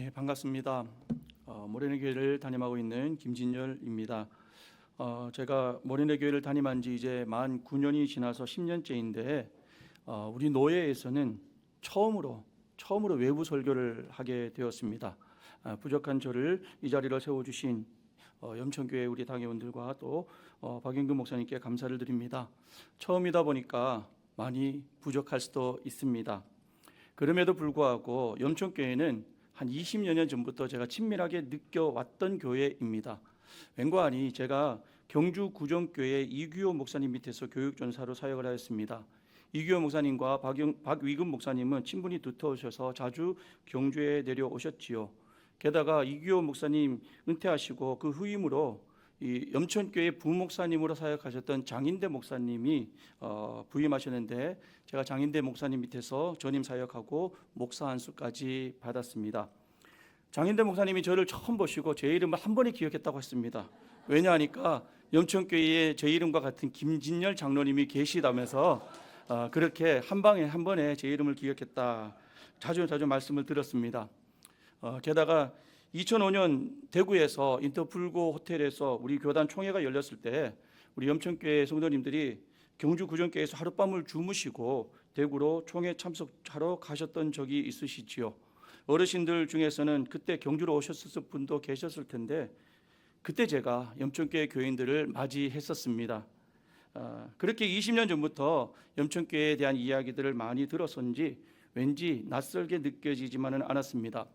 반갑습니다. 모래내 교회를 담임하고 있는 김진열입니다. 제가 모래내 교회를 담임한 지 이제 만 9년이 지나서 10년째인데 우리 노예에서는 처음으로 외부 설교를 하게 되었습니다. 부족한 저를 이 자리로 세워주신 염천교회 우리 당회원들과 또 박영근 목사님께 감사를 드립니다. 처음이다 보니까 많이 부족할 수도 있습니다. 그럼에도 불구하고 염천교회는 한 20여 년 전부터 제가 친밀하게 느껴왔던 교회입니다. 왠가 하니 제가 경주 구정교회 이규호 목사님 밑에서 교육전사로 사역을 하였습니다. 이규호 목사님과 박위금 목사님은 친분이 두터우셔서 자주 경주에 내려오셨지요. 게다가 이규호 목사님 은퇴하시고 그 후임으로 이 염천교회 부목사님으로 사역하셨던 장인대 목사님이 부임하셨는데 제가 장인대 목사님 밑에서 전임 사역하고 목사 안수까지 받았습니다. 장인대 목사님이 저를 처음 보시고 제 이름을 한 번에 기억했다고 했습니다. 왜냐하니까 염천교회에 제 이름과 같은 김진열 장로님이 계시다면서 그렇게 한 방에 한 번에 제 이름을 기억했다 자주 말씀을 들었습니다. 게다가 2005년 대구에서 인터풀고 호텔에서 우리 교단 총회가 열렸을 때 우리 염천교회 성도님들이 경주 구정교회에서 하룻밤을 주무시고 대구로 총회 참석하러 가셨던 적이 있으시지요. 어르신들 중에서는 그때 경주로 오셨을 분도 계셨을 텐데 그때 제가 염천교회 교인들을 맞이했었습니다. 그렇게 20년 전부터 염천교회에 대한 이야기들을 많이 들었었는지 왠지 낯설게 느껴지지만은 않았습니다.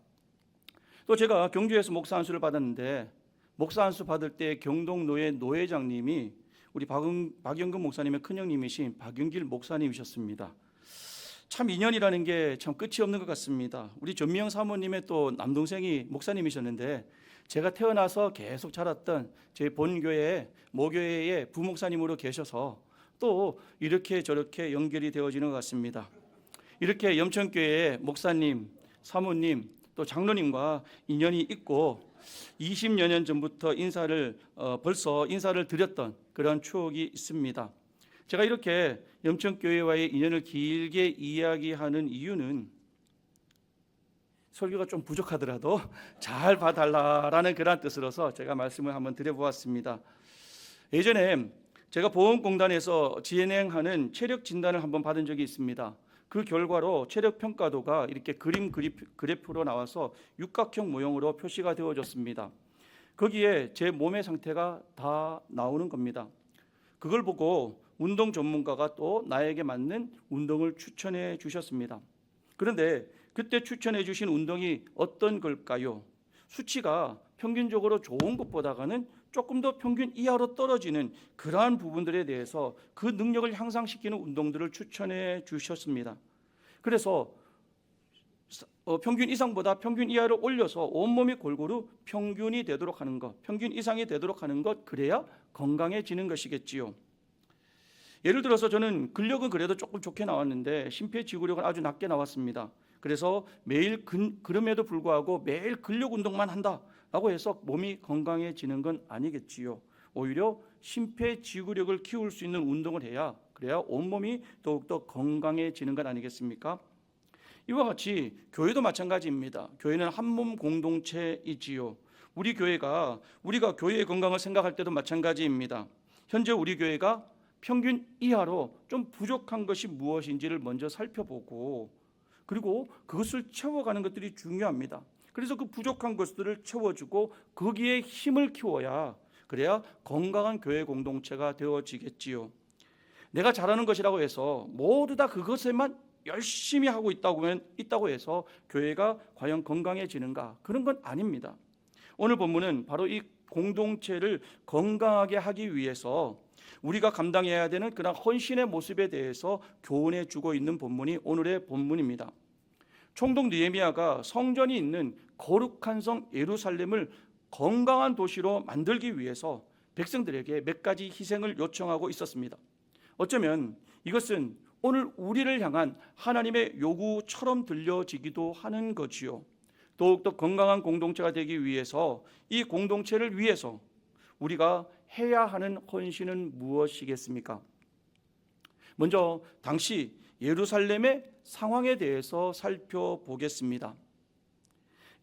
또 제가 경주에서 목사 안수를 받았는데 목사 안수 받을 때 경동노회 노회장님이 우리 박영근 목사님의 큰형님이신 박영길 목사님이셨습니다. 참 인연이라는 게 참 끝이 없는 것 같습니다. 우리 전미영 사모님의 또 남동생이 목사님이셨는데 제가 태어나서 계속 자랐던 제 본교회 모교회의 부목사님으로 계셔서 또 이렇게 저렇게 연결이 되어지는 것 같습니다. 이렇게 염천교회의 목사님, 사모님 또 장로님과 인연이 있고 20여 년 전부터 벌써 인사를 드렸던 그런 추억이 있습니다. 제가 이렇게 염천교회와의 인연을 길게 이야기하는 이유는 설교가 좀 부족하더라도 잘 봐달라라는 그런 뜻으로서 제가 말씀을 한번 드려보았습니다. 예전에 제가 보험공단에서 진행하는 체력 진단을 한번 받은 적이 있습니다. 그 결과로 체력 평가도가 이렇게 그래프로 나와서 육각형 모형으로 표시가 되어졌습니다. 거기에 제 몸의 상태가 다 나오는 겁니다. 그걸 보고 운동 전문가가 또 나에게 맞는 운동을 추천해 주셨습니다. 그런데 그때 추천해 주신 운동이 어떤 걸까요? 수치가 평균적으로 좋은 것보다는 조금 더 평균 이하로 떨어지는 그러한 부분들에 대해서 그 능력을 향상시키는 운동들을 추천해 주셨습니다. 그래서 평균 이상보다 평균 이하를 올려서 온몸이 골고루 평균이 되도록 하는 것, 평균 이상이 되도록 하는 것, 그래야 건강해지는 것이겠지요. 예를 들어서 저는 근력은 그래도 조금 좋게 나왔는데 심폐지구력은 아주 낮게 나왔습니다. 그래서 매일 그럼에도 불구하고 매일 근력 운동만 한다라고 해서 몸이 건강해지는 건 아니겠지요. 오히려 심폐지구력을 키울 수 있는 운동을 그래야 온몸이 더욱더 건강해지는 건 아니겠습니까? 이와 같이 교회도 마찬가지입니다. 교회는 한 몸 공동체이지요. 우리가 교회의 건강을 생각할 때도 마찬가지입니다. 현재 우리 교회가 평균 이하로 좀 부족한 것이 무엇인지를 먼저 살펴보고 그리고 그것을 채워가는 것들이 중요합니다. 그래서 그 부족한 것들을 채워주고 거기에 힘을 키워야 그래야 건강한 교회 공동체가 되어지겠지요. 내가 잘하는 것이라고 해서 모두 다 그것에만 열심히 하고 있다고 해서 교회가 과연 건강해지는가? 그런 건 아닙니다. 오늘 본문은 바로 이 공동체를 건강하게 하기 위해서 우리가 감당해야 되는 그런 헌신의 모습에 대해서 교훈해 주고 있는 본문이 오늘의 본문입니다. 총독 느헤미야가 성전이 있는 거룩한 성 예루살렘을 건강한 도시로 만들기 위해서 백성들에게 몇 가지 희생을 요청하고 있었습니다. 어쩌면 이것은 오늘 우리를 향한 하나님의 요구처럼 들려지기도 하는 거지요. 더욱더 건강한 공동체가 되기 위해서 이 공동체를 위해서 우리가 해야 하는 헌신은 무엇이겠습니까? 먼저 당시 예루살렘의 상황에 대해서 살펴보겠습니다.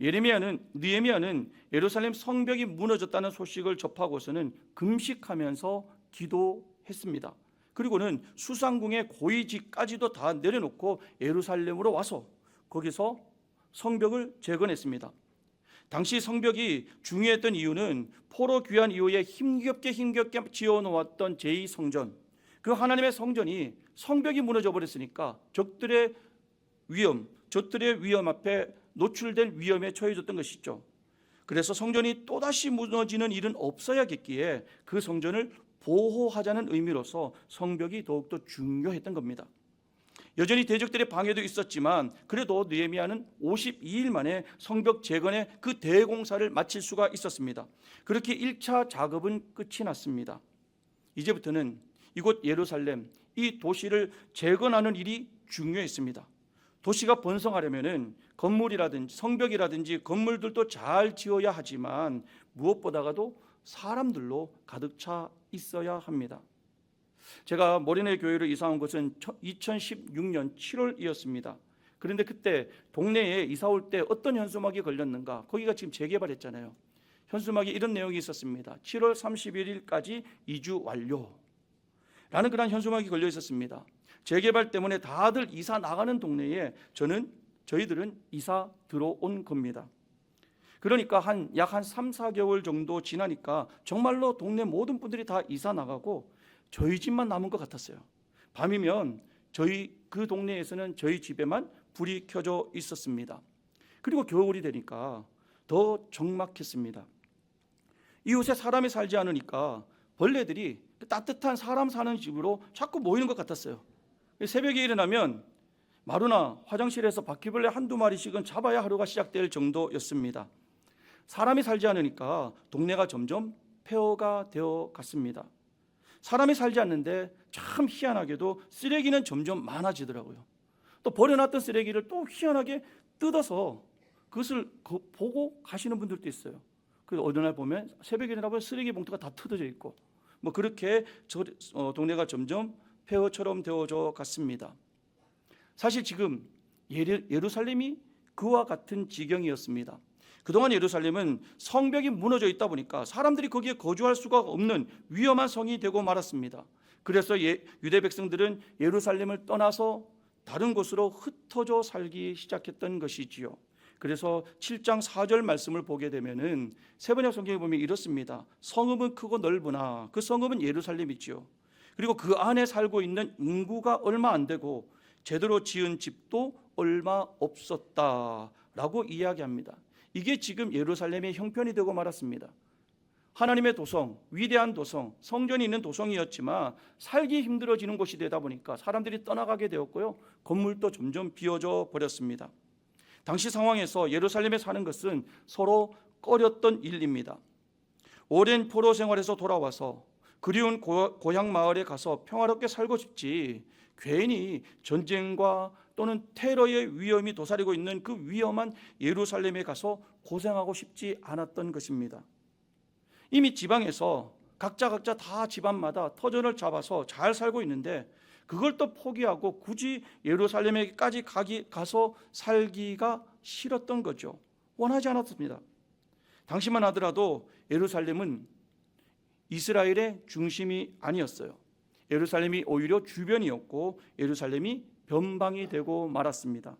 느헤미야는 예루살렘 성벽이 무너졌다는 소식을 접하고서는 금식하면서 기도했습니다. 그리고는 수상궁의 고위직까지도 다 내려놓고 예루살렘으로 와서 거기서 성벽을 재건했습니다. 당시 성벽이 중요했던 이유는 포로 귀환 이후에 힘겹게 지어놓았던 제2성전, 그 하나님의 성전이 성벽이 무너져 버렸으니까 적들의 위험 앞에 노출될 위험에 처해졌던 것이죠. 그래서 성전이 또다시 무너지는 일은 없어야겠기에 그 성전을 보호하자는 의미로서 성벽이 더욱더 중요했던 겁니다. 여전히 대적들의 방해도 있었지만 그래도 느헤미야는 52일 만에 성벽 재건의 그 대공사를 마칠 수가 있었습니다. 그렇게 1차 작업은 끝이 났습니다. 이제부터는 이곳 예루살렘, 이 도시를 재건하는 일이 중요했습니다. 도시가 번성하려면은 건물이라든지 성벽이라든지 건물들도 잘 지어야 하지만 무엇보다도 사람들로 가득 차 있어야 합니다. 제가 모리네 교회로 이사 온 것은 2016년 7월이었습니다. 그런데 그때 동네에 이사 올 때 어떤 현수막이 걸렸는가? 거기가 지금 재개발했잖아요. 현수막에 이런 내용이 있었습니다. 7월 31일까지 이주 완료라는 그런 현수막이 걸려 있었습니다. 재개발 때문에 다들 이사 나가는 동네에 저희들은 이사 들어온 겁니다. 그러니까 약 3, 4개월 정도 지나니까 정말로 동네 모든 분들이 다 이사 나가고 저희 집만 남은 것 같았어요. 밤이면 그 동네에서는 저희 집에만 불이 켜져 있었습니다. 그리고 겨울이 되니까 더 적막했습니다. 이곳에 사람이 살지 않으니까 벌레들이 따뜻한 사람 사는 집으로 자꾸 모이는 것 같았어요. 새벽에 일어나면 마루나 화장실에서 바퀴벌레 한두 마리씩은 잡아야 하루가 시작될 정도였습니다. 사람이 살지 않으니까 동네가 점점 폐허가 되어 갔습니다. 사람이 살지 않는데 참 희한하게도 쓰레기는 점점 많아지더라고요. 또 버려놨던 쓰레기를 또 희한하게 뜯어서 그것을 보고 가시는 분들도 있어요. 그래서 어느 날 보면 새벽에 일어나면 쓰레기 봉투가 다 뜯어져 있고 그렇게 동네가 점점 폐허처럼 되어져 갔습니다. 사실 지금 예루살렘이 그와 같은 지경이었습니다. 그동안 예루살렘은 성벽이 무너져 있다 보니까 사람들이 거기에 거주할 수가 없는 위험한 성이 되고 말았습니다. 그래서 유대 백성들은 예루살렘을 떠나서 다른 곳으로 흩어져 살기 시작했던 것이지요. 그래서 7장 4절 말씀을 보게 되면은 세번역 성경에 보면 이렇습니다. 성읍은 크고 넓으나 그 성읍은 예루살렘이지요. 그리고 그 안에 살고 있는 인구가 얼마 안 되고 제대로 지은 집도 얼마 없었다라고 이야기합니다. 이게 지금 예루살렘의 형편이 되고 말았습니다. 하나님의 도성, 위대한 도성, 성전이 있는 도성이었지만 살기 힘들어지는 곳이 되다 보니까 사람들이 떠나가게 되었고요. 건물도 점점 비어져 버렸습니다. 당시 상황에서 예루살렘에 사는 것은 서로 꺼렸던 일입니다. 오랜 포로 생활에서 돌아와서 그리운 고향 마을에 가서 평화롭게 살고 싶지 괜히 전쟁과 또는 테러의 위험이 도사리고 있는 그 위험한 예루살렘에 가서 고생하고 싶지 않았던 것입니다. 이미 지방에서 각자 다 집안마다 터전을 잡아서 잘 살고 있는데 그걸 또 포기하고 굳이 예루살렘에까지 가서 살기가 싫었던 거죠. 원하지 않았습니다. 당시만 하더라도 예루살렘은 이스라엘의 중심이 아니었어요. 예루살렘이 오히려 주변이었고 예루살렘이 변방이 되고 말았습니다.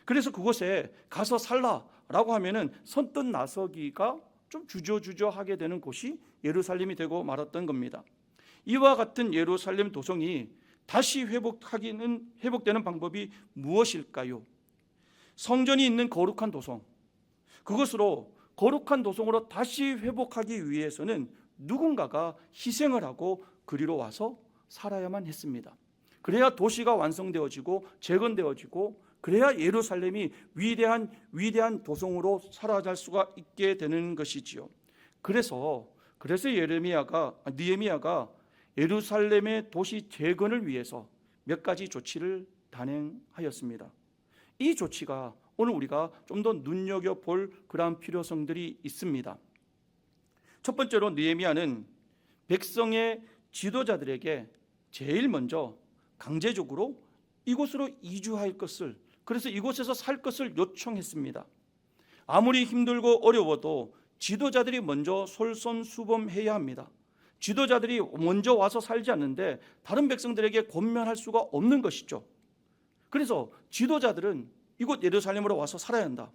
그래서 그곳에 가서 살라라고 하면은 선뜻 나서기가 좀 주저하게 되는 곳이 예루살렘이 되고 말았던 겁니다. 이와 같은 예루살렘 도성이 다시 회복되는 방법이 무엇일까요? 성전이 있는 거룩한 도성, 그것으로 거룩한 도성으로 다시 회복하기 위해서는 누군가가 희생을 하고 그리로 와서 살아야만 했습니다. 그래야 도시가 완성되어지고 재건되어지고 그래야 예루살렘이 위대한 도성으로 살아갈 수가 있게 되는 것이지요. 그래서 느헤미야가 예루살렘의 도시 재건을 위해서 몇 가지 조치를 단행하였습니다. 이 조치가 오늘 우리가 좀 더 눈여겨볼 그러한 필요성들이 있습니다. 첫 번째로 느헤미야는 백성의 지도자들에게 제일 먼저 강제적으로 이곳으로 이주할 것을, 그래서 이곳에서 살 것을 요청했습니다. 아무리 힘들고 어려워도 지도자들이 먼저 솔선수범해야 합니다. 지도자들이 먼저 와서 살지 않는데 다른 백성들에게 권면할 수가 없는 것이죠. 그래서 지도자들은 이곳 예루살렘으로 와서 살아야 한다.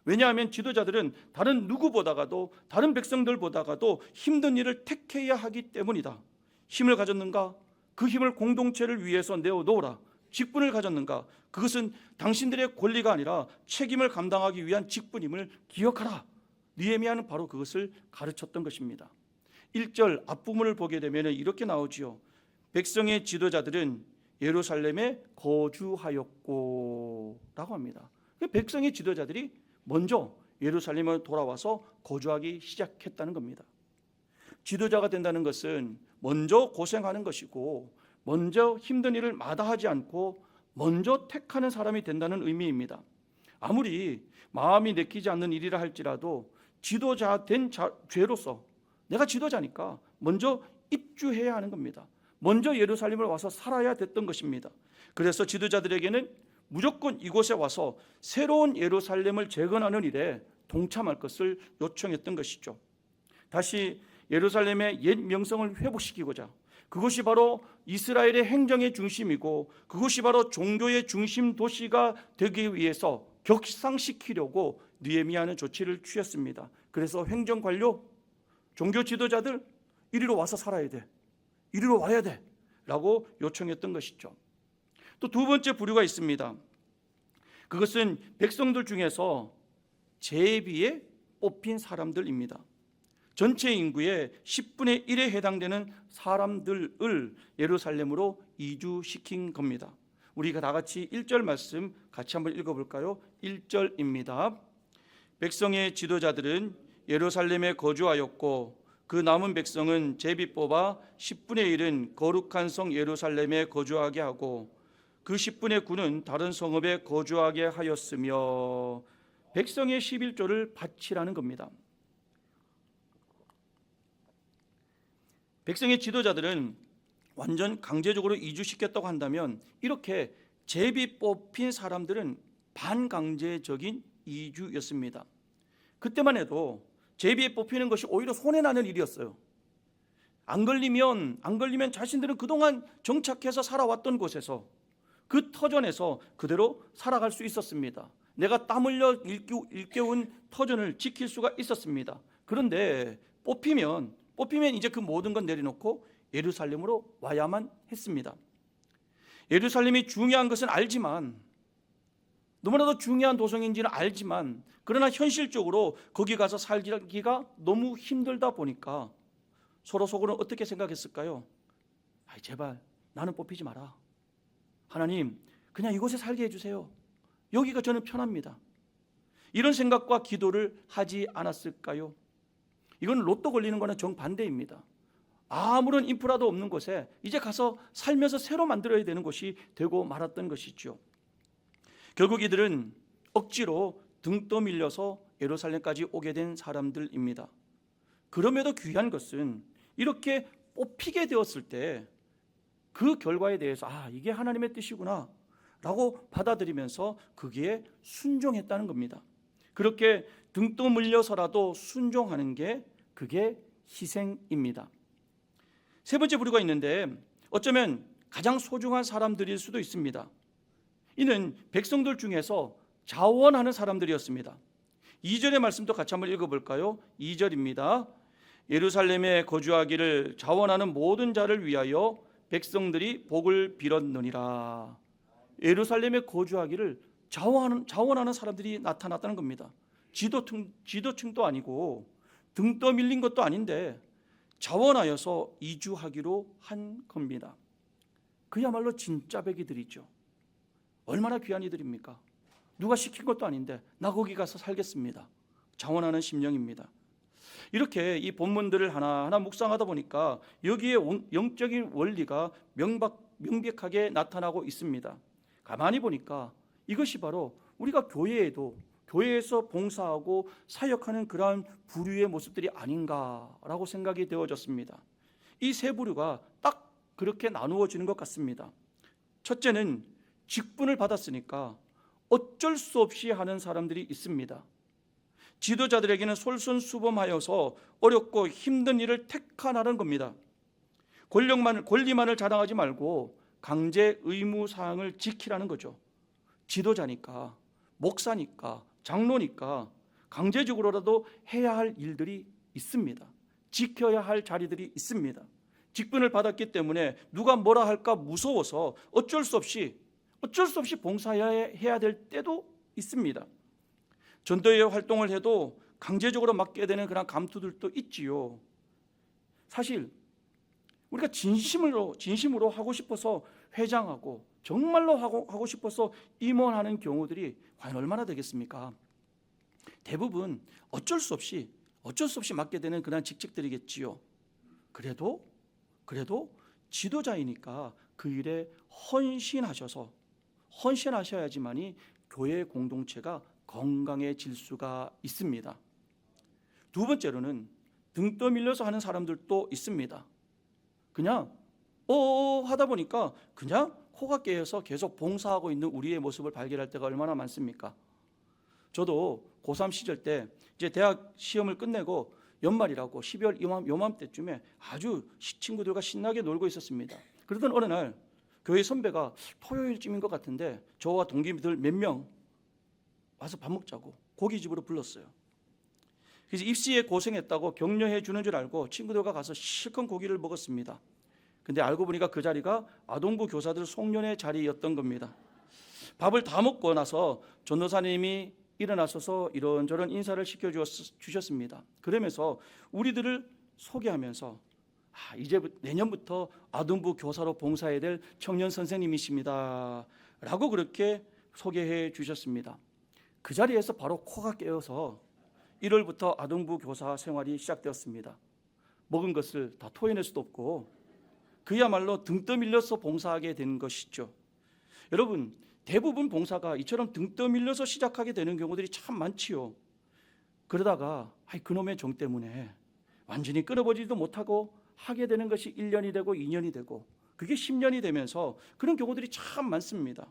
왜냐하면 지도자들은 다른 누구보다가도, 다른 백성들보다가도 힘든 일을 택해야 하기 때문이다. 힘을 가졌는가? 그 힘을 공동체를 위해서 내어놓으라. 직분을 가졌는가? 그것은 당신들의 권리가 아니라 책임을 감당하기 위한 직분임을 기억하라. 느헤미야는 바로 그것을 가르쳤던 것입니다. 1절 앞부분을 보게 되면 이렇게 나오지요. 백성의 지도자들은 예루살렘에 거주하였고 라고 합니다. 백성의 지도자들이 먼저 예루살렘에 돌아와서 거주하기 시작했다는 겁니다. 지도자가 된다는 것은 먼저 고생하는 것이고, 먼저 힘든 일을 마다하지 않고 먼저 택하는 사람이 된다는 의미입니다. 아무리 마음이 내키지 않는 일이라 할지라도 지도자 된 죄로서 내가 지도자니까 먼저 입주해야 하는 겁니다. 먼저 예루살렘을 와서 살아야 됐던 것입니다. 그래서 지도자들에게는 무조건 이곳에 와서 새로운 예루살렘을 재건하는 일에 동참할 것을 요청했던 것이죠. 다시 예루살렘의 옛 명성을 회복시키고자, 그것이 바로 이스라엘의 행정의 중심이고 그것이 바로 종교의 중심 도시가 되기 위해서 격상시키려고 느헤미야는 조치를 취했습니다. 그래서 행정관료, 종교 지도자들 이리로 와서 살아야 돼, 이리로 와야 돼 라고 요청했던 것이죠. 또 두 번째 부류가 있습니다. 그것은 백성들 중에서 제비에 뽑힌 사람들입니다. 전체 인구의 10분의 1에 해당되는 사람들을 예루살렘으로 이주시킨 겁니다. 우리가 다 같이 1절 말씀 같이 한번 읽어볼까요? 1절입니다. 백성의 지도자들은 예루살렘에 거주하였고 그 남은 백성은 제비 뽑아 10분의 1은 거룩한 성 예루살렘에 거주하게 하고 그 10분의 9는 다른 성읍에 거주하게 하였으며, 백성의 11조를 바치라는 겁니다. 백성의 지도자들은 완전 강제적으로 이주시켰다고 한다면 이렇게 제비 뽑힌 사람들은 반강제적인 이주였습니다. 그때만 해도 제비에 뽑히는 것이 오히려 손해나는 일이었어요. 안 걸리면 자신들은 그동안 정착해서 살아왔던 곳에서, 그 터전에서 그대로 살아갈 수 있었습니다. 내가 땀 흘려 일깨운 터전을 지킬 수가 있었습니다. 그런데 뽑히면 이제 그 모든 건 내려놓고 예루살렘으로 와야만 했습니다. 예루살렘이 중요한 것은 알지만, 너무나도 중요한 도성인지는 알지만, 그러나 현실적으로 거기 가서 살기가 너무 힘들다 보니까 서로 속으로 어떻게 생각했을까요? 제발 나는 뽑히지 마라. 하나님, 그냥 이곳에 살게 해주세요. 여기가 저는 편합니다. 이런 생각과 기도를 하지 않았을까요? 이건 로또 걸리는 거는 정반대입니다. 아무런 인프라도 없는 곳에 이제 가서 살면서 새로 만들어야 되는 곳이 되고 말았던 것이죠. 결국 이들은 억지로 등 떠밀려서 예루살렘까지 오게 된 사람들입니다. 그럼에도 귀한 것은 이렇게 뽑히게 되었을 때 그 결과에 대해서 이게 하나님의 뜻이구나 라고 받아들이면서 거기에 순종했다는 겁니다. 그렇게 등 떠밀려서라도 순종하는 게 그게 희생입니다. 세 번째 부류가 있는데 어쩌면 가장 소중한 사람들일 수도 있습니다. 이는 백성들 중에서 자원하는 사람들이었습니다. 2절의 말씀도 같이 한번 읽어볼까요? 2절입니다. 예루살렘에 거주하기를 자원하는 모든 자를 위하여 백성들이 복을 빌었느니라. 예루살렘에 거주하기를 자원하는 사람들이 나타났다는 겁니다. 지도층도 아니고 등 떠밀린 것도 아닌데 자원하여서 이주하기로 한 겁니다. 그야말로 진짜 백이들이죠. 얼마나 귀한 이들입니까? 누가 시킨 것도 아닌데 나 거기 가서 살겠습니다. 자원하는 심령입니다. 이렇게 이 본문들을 하나하나 묵상하다 보니까 여기에 영적인 원리가 명백하게 나타나고 있습니다. 가만히 보니까 이것이 바로 우리가 교회에서 봉사하고 사역하는 그러한 부류의 모습들이 아닌가라고 생각이 되어졌습니다. 이 세 부류가 딱 그렇게 나누어지는 것 같습니다. 첫째는 직분을 받았으니까 어쩔 수 없이 하는 사람들이 있습니다. 지도자들에게는 솔선수범하여서 어렵고 힘든 일을 택하라는 겁니다. 권리만을 자랑하지 말고 강제 의무 사항을 지키라는 거죠. 지도자니까, 목사니까, 장로니까 강제적으로라도 해야 할 일들이 있습니다. 지켜야 할 자리들이 있습니다. 직분을 받았기 때문에 누가 뭐라 할까 무서워서 어쩔 수 없이 봉사해야 될 때도 있습니다. 전도회 활동을 해도 강제적으로 맡게 되는 그런 감투들도 있지요. 사실 우리가 진심으로 하고 싶어서 회장하고 정말로 하고 싶어서 임원하는 경우들이 과연 얼마나 되겠습니까? 대부분 어쩔 수 없이 맡게 되는 그런 직책들이겠지요. 그래도 지도자이니까 그 일에 헌신하셔야지만이 교회 공동체가 건강해질 수가 있습니다. 두 번째로는 등 떠밀려서 하는 사람들도 있습니다. 그냥 하다 보니까 그냥 코가 깨어서 계속 봉사하고 있는 우리의 모습을 발견할 때가 얼마나 많습니까? 저도 고3 시절 때 이제 대학 시험을 끝내고 연말이라고 12월 요맘때쯤에 아주 친구들과 신나게 놀고 있었습니다. 그러던 어느 날 교회 선배가 토요일쯤인 것 같은데 저와 동기들 몇 명 와서 밥 먹자고 고깃집으로 불렀어요. 그래서 입시에 고생했다고 격려해 주는 줄 알고 친구들과 가서 실컷 고기를 먹었습니다. 근데 알고 보니까 그 자리가 아동부 교사들 송년회 자리였던 겁니다. 밥을 다 먹고 나서 전도사님이 일어나셔서 이런저런 인사를 시켜주셨습니다. 그러면서 우리들을 소개하면서 이제 내년부터 아동부 교사로 봉사해야 될 청년 선생님이십니다 라고 그렇게 소개해 주셨습니다. 그 자리에서 바로 코가 깨어서 1월부터 아동부 교사 생활이 시작되었습니다. 먹은 것을 다 토해낼 수도 없고 그야말로 등 떠밀려서 봉사하게 된 것이죠. 여러분, 대부분 봉사가 이처럼 등 떠밀려서 시작하게 되는 경우들이 참 많지요. 그러다가 그놈의 정 때문에 완전히 끊어버리지도 못하고 하게 되는 것이 1년이 되고 2년이 되고 그게 10년이 되면서 그런 경우들이 참 많습니다.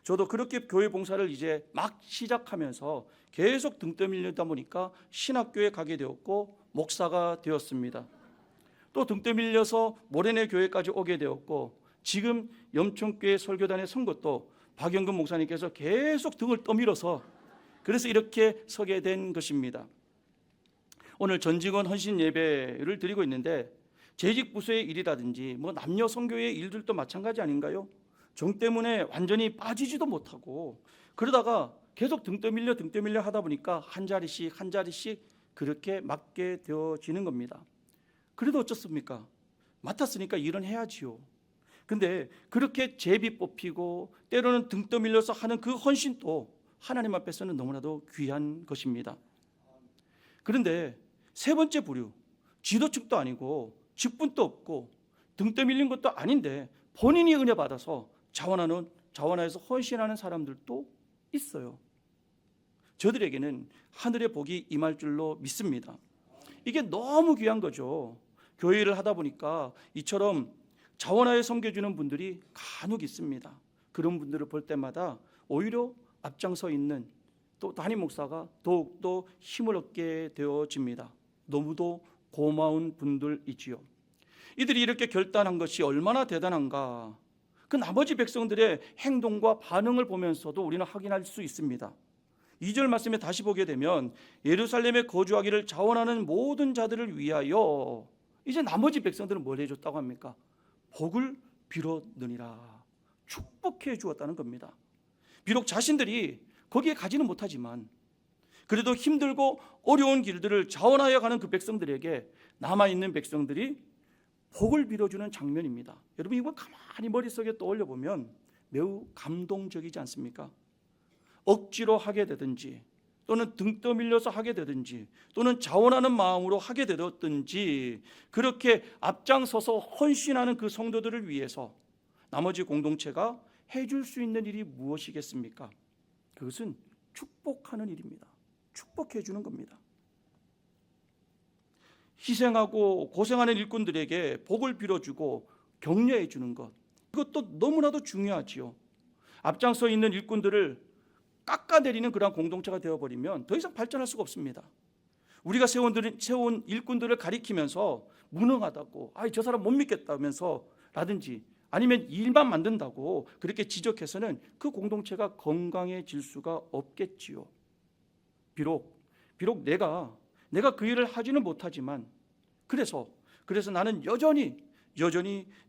저도 그렇게 교회 봉사를 이제 막 시작하면서 계속 등 떠밀리다 보니까 신학교에 가게 되었고 목사가 되었습니다. 또 등 떠밀려서 모래내 교회까지 오게 되었고 지금 염천교회 설교단에 선 것도 박영근 목사님께서 계속 등을 떠밀어서 그래서 이렇게 서게 된 것입니다. 오늘 전직원 헌신 예배를 드리고 있는데 재직 부서의 일이라든지 남녀 선교의 일들도 마찬가지 아닌가요? 정 때문에 완전히 빠지지도 못하고 그러다가 계속 등 떠밀려 하다 보니까 한 자리씩 그렇게 맡게 되어지는 겁니다. 그래도 어쩌습니까? 맡았으니까 일은 해야지요. 근데 그렇게 제비 뽑히고 때로는 등 떠밀려서 하는 그 헌신도 하나님 앞에서는 너무나도 귀한 것입니다. 그런데 세 번째 부류, 지도층도 아니고 직분도 없고 등 떠밀린 것도 아닌데 본인이 은혜 받아서 자원하여서 헌신하는 사람들도 있어요. 저들에게는 하늘의 복이 임할 줄로 믿습니다. 이게 너무 귀한 거죠. 교회 일을 하다 보니까 이처럼 자원하여 섬겨주는 분들이 간혹 있습니다. 그런 분들을 볼 때마다 오히려 앞장서 있는 또 담임 목사가 더욱더 힘을 얻게 되어집니다. 너무도 고마운 분들이지요. 이들이 이렇게 결단한 것이 얼마나 대단한가. 그 나머지 백성들의 행동과 반응을 보면서도 우리는 확인할 수 있습니다. 2절 말씀에 다시 보게 되면 예루살렘에 거주하기를 자원하는 모든 자들을 위하여 이제 나머지 백성들은 뭘 해줬다고 합니까? 복을 빌었느니라. 축복해 주었다는 겁니다. 비록 자신들이 거기에 가지는 못하지만 그래도 힘들고 어려운 길들을 자원하여 가는 그 백성들에게 남아있는 백성들이 복을 빌어주는 장면입니다. 여러분 이거 가만히 머릿속에 떠올려 보면 매우 감동적이지 않습니까? 억지로 하게 되든지 또는 등 떠밀려서 하게 되든지 또는 자원하는 마음으로 하게 되었든지 그렇게 앞장서서 헌신하는 그 성도들을 위해서 나머지 공동체가 해줄 수 있는 일이 무엇이겠습니까? 그것은 축복하는 일입니다. 축복해 주는 겁니다. 희생하고 고생하는 일꾼들에게 복을 빌어주고 격려해 주는 것, 그것도 너무나도 중요하지요. 앞장서 있는 일꾼들을 깎아내리는 그러한 공동체가 되어버리면 더 이상 발전할 수가 없습니다. 우리가 세운 일꾼들을 가리키면서 무능하다고, 저 사람 못 믿겠다면서 라든지 아니면 일만 만든다고 그렇게 지적해서는 그 공동체가 건강해질 수가 없겠지요. 비록 내가 그 일을 하지는 못하지만 그래서 나는 여전히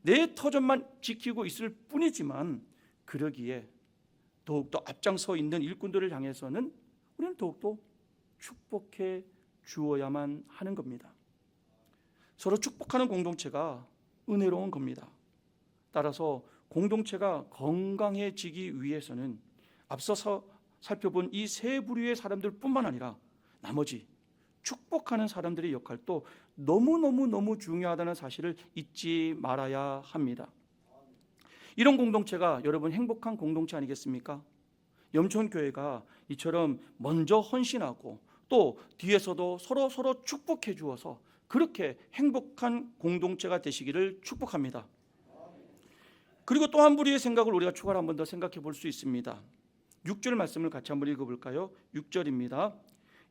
내 터전만 지키고 있을 뿐이지만, 그러기에 더욱더 앞장서 있는 일꾼들을 향해서는 우리는 더욱더 축복해 주어야만 하는 겁니다. 서로 축복하는 공동체가 은혜로운 겁니다. 따라서 공동체가 건강해지기 위해서는 앞서서 살펴본 이 세 부류의 사람들뿐만 아니라 나머지 축복하는 사람들의 역할도 너무 중요하다는 사실을 잊지 말아야 합니다. 이런 공동체가 여러분 행복한 공동체 아니겠습니까? 염천교회가 이처럼 먼저 헌신하고 또 뒤에서도 서로 축복해 주어서 그렇게 행복한 공동체가 되시기를 축복합니다. 그리고 또 한 부류의 생각을 우리가 추가로 한 번 더 생각해 볼 수 있습니다. 6절 말씀을 같이 한번 읽어볼까요? 6절입니다.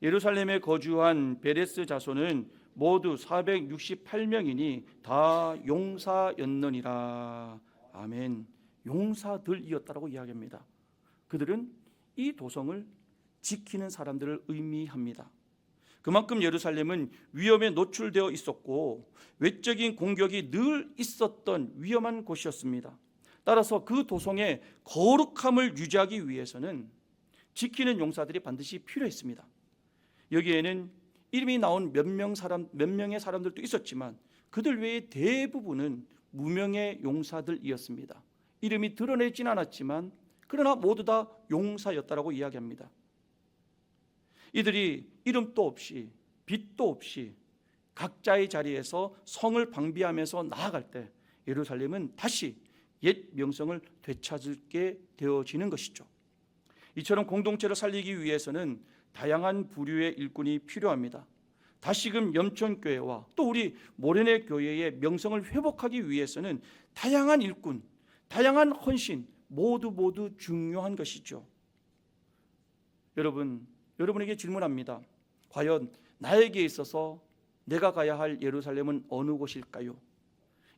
예루살렘에 거주한 베레스 자손은 모두 468명이니 다 용사였느니라. 아멘. 용사들이었다라고 이야기합니다. 그들은 이 도성을 지키는 사람들을 의미합니다. 그만큼 예루살렘은 위험에 노출되어 있었고 외적인 공격이 늘 있었던 위험한 곳이었습니다. 따라서 그 도성의 거룩함을 유지하기 위해서는 지키는 용사들이 반드시 필요했습니다. 여기에는 이름이 나온 몇 명의 사람들도 있었지만 그들 외에 대부분은 무명의 용사들이었습니다. 이름이 드러내진 않았지만 그러나 모두 다 용사였다라고 이야기합니다. 이들이 이름도 없이 빛도 없이 각자의 자리에서 성을 방비하면서 나아갈 때 예루살렘은 다시 옛 명성을 되찾게 되어지는 것이죠. 이처럼 공동체를 살리기 위해서는 다양한 부류의 일꾼이 필요합니다. 다시금 염천교회와 또 우리 모래내 교회의 명성을 회복하기 위해서는 다양한 일꾼, 다양한 헌신 모두 중요한 것이죠. 여러분에게 질문합니다. 과연 나에게 있어서 내가 가야 할 예루살렘은 어느 곳일까요?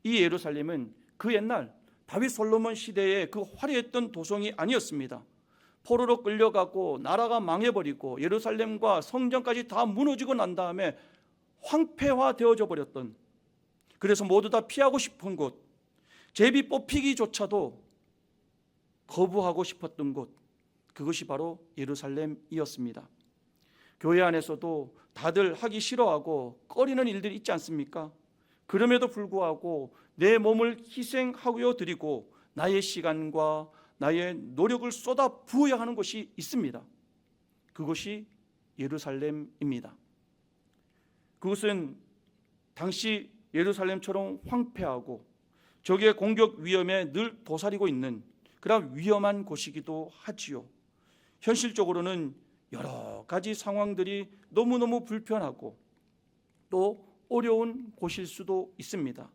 이 예루살렘은 그 옛날 다윗 솔로몬 시대의 그 화려했던 도성이 아니었습니다. 포로로 끌려가고 나라가 망해버리고 예루살렘과 성전까지 다 무너지고 난 다음에 황폐화되어져 버렸던, 그래서 모두 다 피하고 싶은 곳, 제비 뽑히기조차도 거부하고 싶었던 곳, 그것이 바로 예루살렘이었습니다. 교회 안에서도 다들 하기 싫어하고 꺼리는 일들이 있지 않습니까? 그럼에도 불구하고 내 몸을 희생하여 드리고 나의 시간과 나의 노력을 쏟아 부어야 하는 곳이 있습니다. 그것이 예루살렘입니다. 그것은 당시 예루살렘처럼 황폐하고 적의 공격 위험에 늘 도사리고 있는 그런 위험한 곳이기도 하지요. 현실적으로는 여러 가지 상황들이 너무너무 불편하고 또 어려운 곳일 수도 있습니다.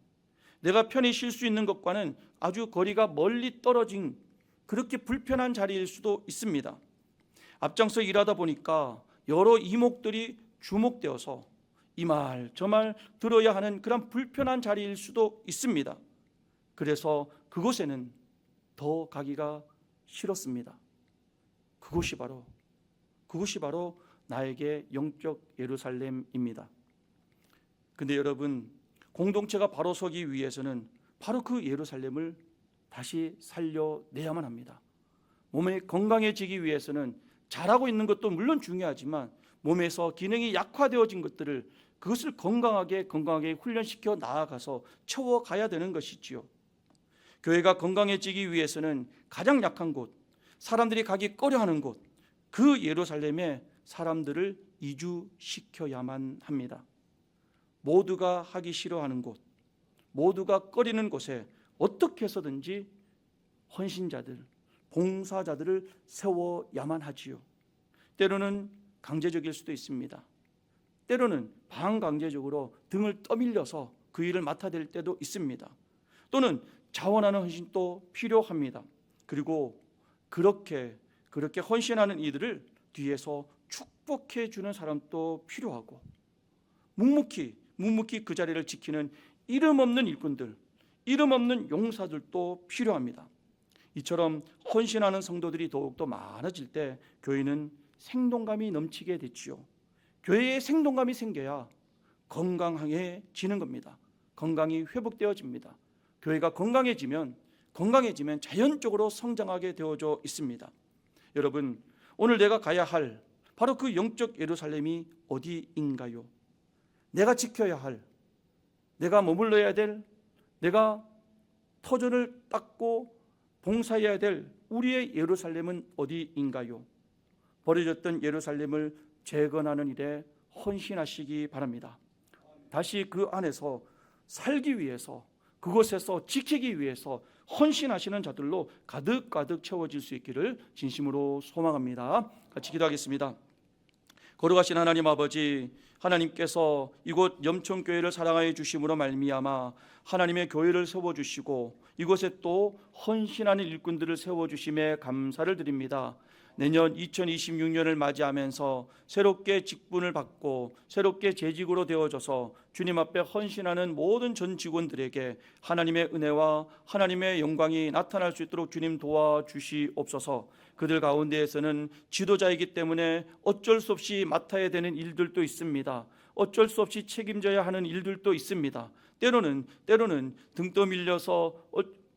내가 편히 쉴 수 있는 것과는 아주 거리가 멀리 떨어진 그렇게 불편한 자리일 수도 있습니다. 앞장서 일하다 보니까 여러 이목들이 주목되어서 이 말 저 말 들어야 하는 그런 불편한 자리일 수도 있습니다. 그래서 그곳에는 더 가기가 싫었습니다. 그것이 바로 나에게 영적 예루살렘입니다. 근데 여러분, 공동체가 바로 서기 위해서는 바로 그 예루살렘을 다시 살려내야만 합니다. 몸이 건강해지기 위해서는 잘하고 있는 것도 물론 중요하지만 몸에서 기능이 약화되어진 것들을 그것을 건강하게 훈련시켜 나아가서 채워가야 되는 것이지요. 교회가 건강해지기 위해서는 가장 약한 곳, 사람들이 가기 꺼려하는 곳, 그 예루살렘에 사람들을 이주시켜야만 합니다. 모두가 하기 싫어하는 곳, 모두가 꺼리는 곳에 어떻게 해서든지 헌신자들, 봉사자들을 세워야만 하지요. 때로는 강제적일 수도 있습니다. 때로는 반강제적으로 등을 떠밀려서 그 일을 맡아야 될 때도 있습니다. 또는 자원하는 헌신도 필요합니다. 그리고 그렇게 그렇게 헌신하는 이들을 뒤에서 축복해 주는 사람도 필요하고, 묵묵히 그 자리를 지키는 이름 없는 일꾼들, 이름 없는 용사들도 필요합니다. 이처럼 헌신하는 성도들이 더욱더 많아질 때 교회는 생동감이 넘치게 되지요. 교회에 생동감이 생겨야 건강해지는 겁니다. 건강이 회복되어집니다. 교회가 건강해지면 자연적으로 성장하게 되어져 있습니다. 여러분, 오늘 내가 가야 할 바로 그 영적 예루살렘이 어디인가요? 내가 지켜야 할, 내가 머물러야 될, 내가 터전을 닦고 봉사해야 될 우리의 예루살렘은 어디인가요? 버려졌던 예루살렘을 재건하는 일에 헌신하시기 바랍니다. 다시 그 안에서 살기 위해서, 그곳에서 지키기 위해서 헌신하시는 자들로 가득 채워질 수 있기를 진심으로 소망합니다. 같이 기도하겠습니다. 거룩하신 하나님 아버지, 하나님께서 이곳 염천교회를 사랑하여 주심으로 말미암아 하나님의 교회를 세워주시고 이곳에 또 헌신하는 일꾼들을 세워주심에 감사를 드립니다. 내년 2026년을 맞이하면서 새롭게 직분을 받고 새롭게 재직으로 되어져서 주님 앞에 헌신하는 모든 전 직원들에게 하나님의 은혜와 하나님의 영광이 나타날 수 있도록 주님 도와주시옵소서. 그들 가운데에서는 지도자이기 때문에 어쩔 수 없이 맡아야 되는 일들도 있습니다. 어쩔 수 없이 책임져야 하는 일들도 있습니다. 때로는 등 떠밀려서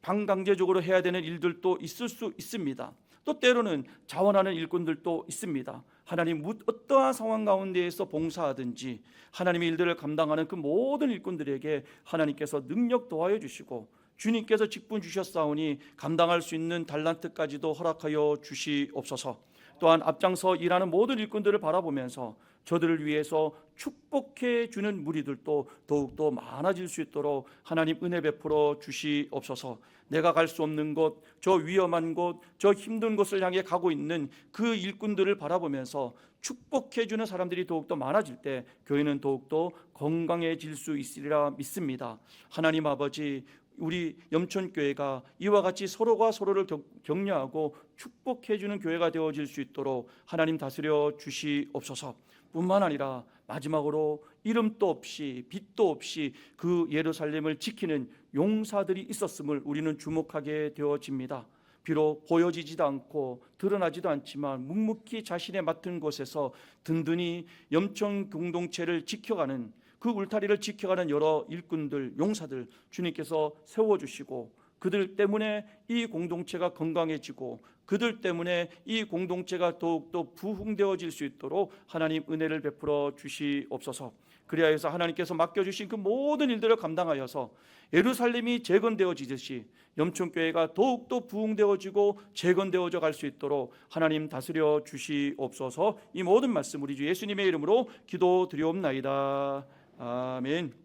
반강제적으로 해야 되는 일들도 있을 수 있습니다. 또 때로는 자원하는 일꾼들도 있습니다. 하나님, 어떠한 상황 가운데에서 봉사하든지 하나님의 일들을 감당하는 그 모든 일꾼들에게 하나님께서 능력 도와여 주시고 주님께서 직분 주셨사오니 감당할 수 있는 달란트까지도 허락하여 주시옵소서. 또한 앞장서 일하는 모든 일꾼들을 바라보면서 저들을 위해서 축복해 주는 무리들도 더욱더 많아질 수 있도록 하나님 은혜 베풀어 주시옵소서. 내가 갈 수 없는 곳, 저 위험한 곳, 저 힘든 곳을 향해 가고 있는 그 일꾼들을 바라보면서 축복해 주는 사람들이 더욱더 많아질 때 교회는 더욱더 건강해질 수 있으리라 믿습니다. 하나님 아버지, 우리 염천교회가 이와 같이 서로가 서로를 격려하고 축복해 주는 교회가 되어질 수 있도록 하나님 다스려 주시옵소서. 뿐만 아니라 마지막으로 이름도 없이 빛도 없이 그 예루살렘을 지키는 용사들이 있었음을 우리는 주목하게 되어집니다. 비록 보여지지도 않고 드러나지도 않지만 묵묵히 자신의 맡은 곳에서 든든히 염천 공동체를 지켜가는, 그 울타리를 지켜가는 여러 일꾼들, 용사들 주님께서 세워주시고 그들 때문에 이 공동체가 건강해지고 그들 때문에 이 공동체가 더욱더 부흥되어질 수 있도록 하나님 은혜를 베풀어 주시옵소서. 그리하여서 하나님께서 맡겨주신 그 모든 일들을 감당하여서 예루살렘이 재건되어지듯이 염천교회가 더욱더 부흥되어지고 재건되어져 갈 수 있도록 하나님 다스려 주시옵소서. 이 모든 말씀 우리 주 예수님의 이름으로 기도드리옵나이다. 아멘.